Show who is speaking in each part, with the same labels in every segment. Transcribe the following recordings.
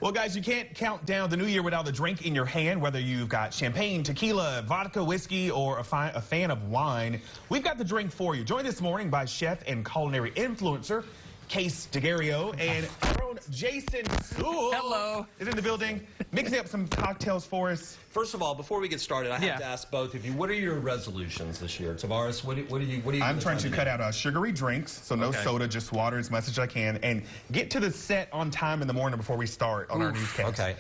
Speaker 1: Well, guys, you can't count down the new year without a drink in your hand, whether you've got champagne, tequila, vodka, whiskey, or a fan of wine. We've got the drink for you. Joined this morning by chef and culinary influencer, Case DeGario, and our own Jason Sewell.
Speaker 2: Hello.
Speaker 1: Is in the building, mixing up some cocktails for us.
Speaker 3: First of all, before we get started, I have to ask both of you, what are your resolutions this year? Tavares, what are you
Speaker 1: I'm trying to cut out sugary drinks, so no soda, just water as much as I can, and get to the set on time in the morning before we start on our newscast.
Speaker 3: Okay,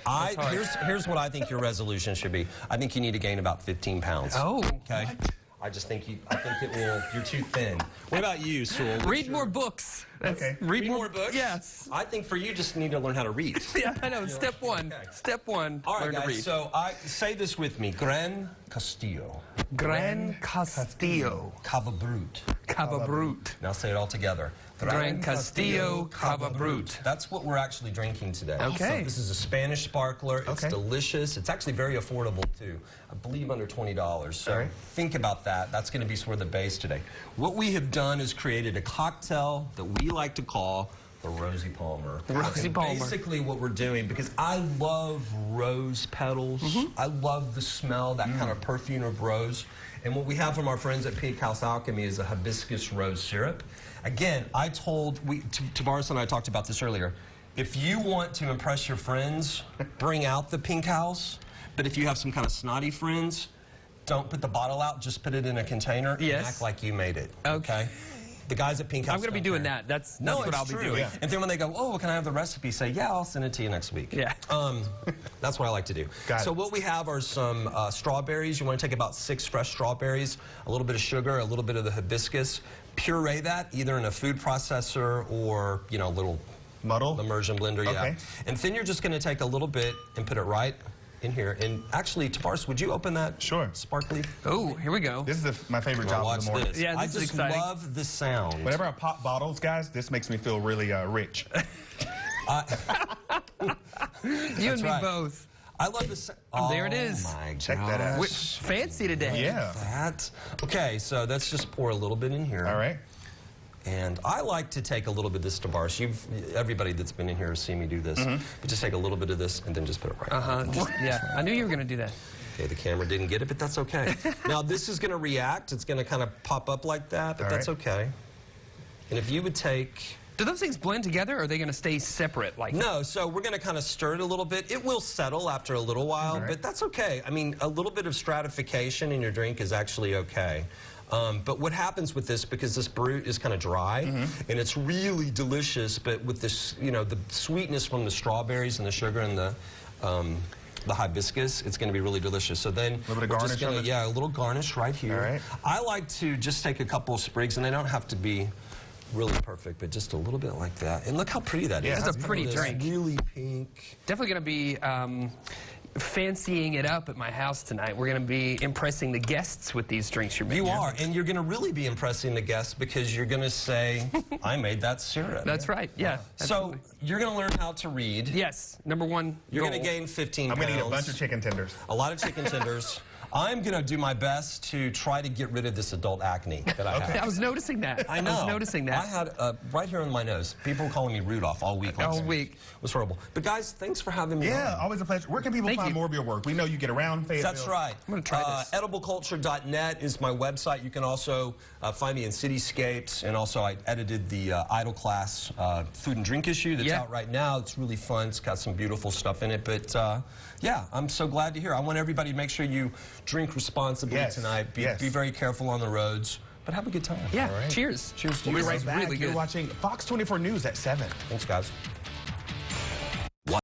Speaker 3: here's what I think your resolution should be. I think you need to gain about 15 pounds.
Speaker 2: Oh.
Speaker 3: Okay.
Speaker 1: What?
Speaker 3: I think it will. You're too thin. What about you, Sewell?
Speaker 2: Read more books.
Speaker 1: Okay.
Speaker 2: Read more
Speaker 3: books?
Speaker 2: Yes.
Speaker 3: I think for you, just need to learn how to read.
Speaker 2: Yeah, I know. Step one.
Speaker 3: Okay.
Speaker 2: Step one.
Speaker 3: All right,
Speaker 2: learn to read.
Speaker 3: guys, so say this with me. Gran Castillo.
Speaker 2: Gran Castillo.
Speaker 3: Cava Brut.
Speaker 2: Cava Brut.
Speaker 3: Now say it all together.
Speaker 2: Gran Castillo Cava Brut.
Speaker 3: That's what we're actually drinking today.
Speaker 2: Okay.
Speaker 3: So this is a Spanish sparkler. It's delicious. It's actually very affordable, too. I believe under $20. So think about that. That's going to be sort of the base today. What we have done is created a cocktail that we like to call the Rosie Palmer.
Speaker 2: The Rosie Palmer.
Speaker 3: Basically what we're doing, because I love rose petals. I love the smell, that kind of perfume of rose. And what we have from our friends at Pink House Alchemy is a hibiscus rose syrup. Again, Tavares and I talked about this earlier. If you want to impress your friends, bring out the Pink House. But if you have some kind of snotty friends, don't put the bottle out, just put it in a container and act like you made it. Okay? The guys at Pink House.
Speaker 2: I'm going to be doing that. That's what I'll be doing.
Speaker 3: Yeah. And then when they go, oh, can I have the recipe? Say, yeah, I'll send it to you next week.
Speaker 2: Yeah.
Speaker 3: That's what I like to do. So what we have are some strawberries. You want to take about 6 fresh strawberries, a little bit of sugar, a little bit of the hibiscus. Puree that either in a food processor or, you know, a little
Speaker 1: muddle
Speaker 3: immersion blender. Yeah. And then you're just going to take a little bit and put it right in here. And actually, Tavares, would you open that?
Speaker 1: Sure.
Speaker 3: Sparkly.
Speaker 2: Oh, here we go.
Speaker 1: This is my favorite job of the morning.
Speaker 3: This.
Speaker 2: Yeah, this is exciting.
Speaker 3: I just love the sound.
Speaker 1: Whenever I pop bottles, guys, this makes me feel really rich.
Speaker 2: You and me both.
Speaker 3: I love this.
Speaker 2: There it is.
Speaker 3: Oh my
Speaker 1: Check that out.
Speaker 2: Fancy today.
Speaker 1: Yeah.
Speaker 3: Okay, so let's just pour a little bit in here.
Speaker 1: All right.
Speaker 3: And I like to take a little bit of this Tavares. Everybody that's been in here has seen me do this. But just take a little bit of this and then just put it right.
Speaker 2: Yeah, I knew you were going to do that.
Speaker 3: Okay, the camera didn't get it, but that's okay. Now this is going to react. It's going to kind of pop up like that, but that's okay. And if you would take...
Speaker 2: Do those things blend together, or are they going to stay separate?
Speaker 3: No, so we're going to kind of stir it a little bit. It will settle after a little while, but that's okay. I mean, a little bit of stratification in your drink is actually okay. But what happens with this, because this brut is kind of dry, and it's really delicious, but with this, you know, the sweetness from the strawberries and the sugar and the hibiscus, it's going to be really delicious. So then,
Speaker 1: a little bit of garnish.
Speaker 3: A little garnish right here.
Speaker 1: All right.
Speaker 3: I like to just take a couple of sprigs, and they don't have to be really perfect, but just a little bit like that. And look how pretty that is.
Speaker 2: It's a pretty drink.
Speaker 3: Really pink.
Speaker 2: Definitely going to be fancying it up at my house tonight. We're going to be impressing the guests with these drinks you're making.
Speaker 3: You are, and you're going to really be impressing the guests because you're going to say, I made that syrup.
Speaker 2: That's right, yeah.
Speaker 3: So you're going to learn how to read.
Speaker 2: Yes, number one
Speaker 3: You're going to gain 15 pounds.
Speaker 1: I'm going to eat a bunch of chicken tenders.
Speaker 3: A lot of chicken tenders. I'm going to do my best to try to get rid of this adult acne that I have.
Speaker 2: I was noticing that.
Speaker 3: I know.
Speaker 2: I was noticing that.
Speaker 3: I had right here on my nose. People were calling me Rudolph all week.
Speaker 2: All week.
Speaker 3: It was horrible. But guys, thanks for having me
Speaker 1: Yeah,
Speaker 3: on.
Speaker 1: always a pleasure. Where can people find more of your work? We know you get around Fayetteville.
Speaker 3: That's right.
Speaker 2: I'm going to try this.
Speaker 3: Edibleculture.net is my website. You can also find me in Cityscapes, and also I edited the Idle Class food and drink issue that's out right now. It's really fun. It's got some beautiful stuff in it. But yeah, I'm so glad to hear. I want everybody to make sure you drink responsibly tonight. Be very careful on the roads, but have a good time.
Speaker 2: Yeah. Cheers.
Speaker 3: Cheers to you.
Speaker 1: We'll be right back.
Speaker 2: Really
Speaker 1: You're
Speaker 2: good.
Speaker 1: watching Fox 24 News at 7.
Speaker 3: Thanks, guys.